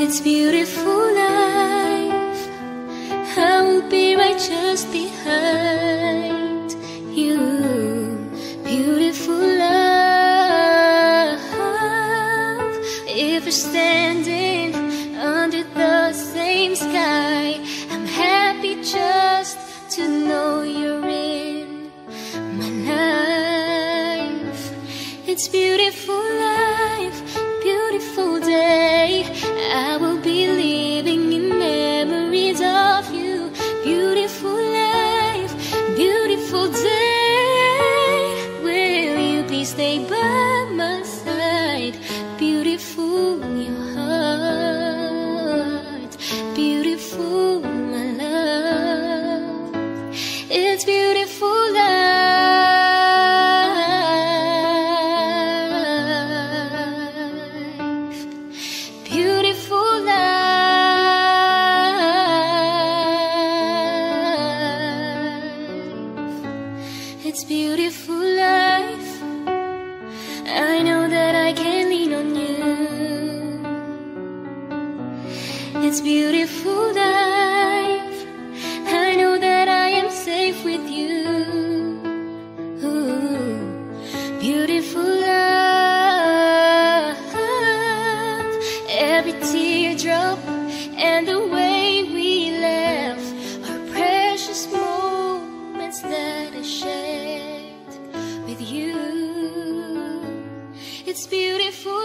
It's beautiful life. I will be right just behind you. Beautiful love. If we're standing under the same sky, I'm happy just to know you're in my life. It's beautiful life, beautiful day. I will be living in memories of you. Beautiful life, beautiful day. Will you please stay by my side? Beautiful your heart, beautiful my love. It's beautiful life. Beautiful life. It's beautiful life. I know that I can lean on you. It's beautiful life. I know that I am safe with you. Ooh, beautiful love. Every teardrop and the way we laugh are precious moments that I shared with you. It's beautiful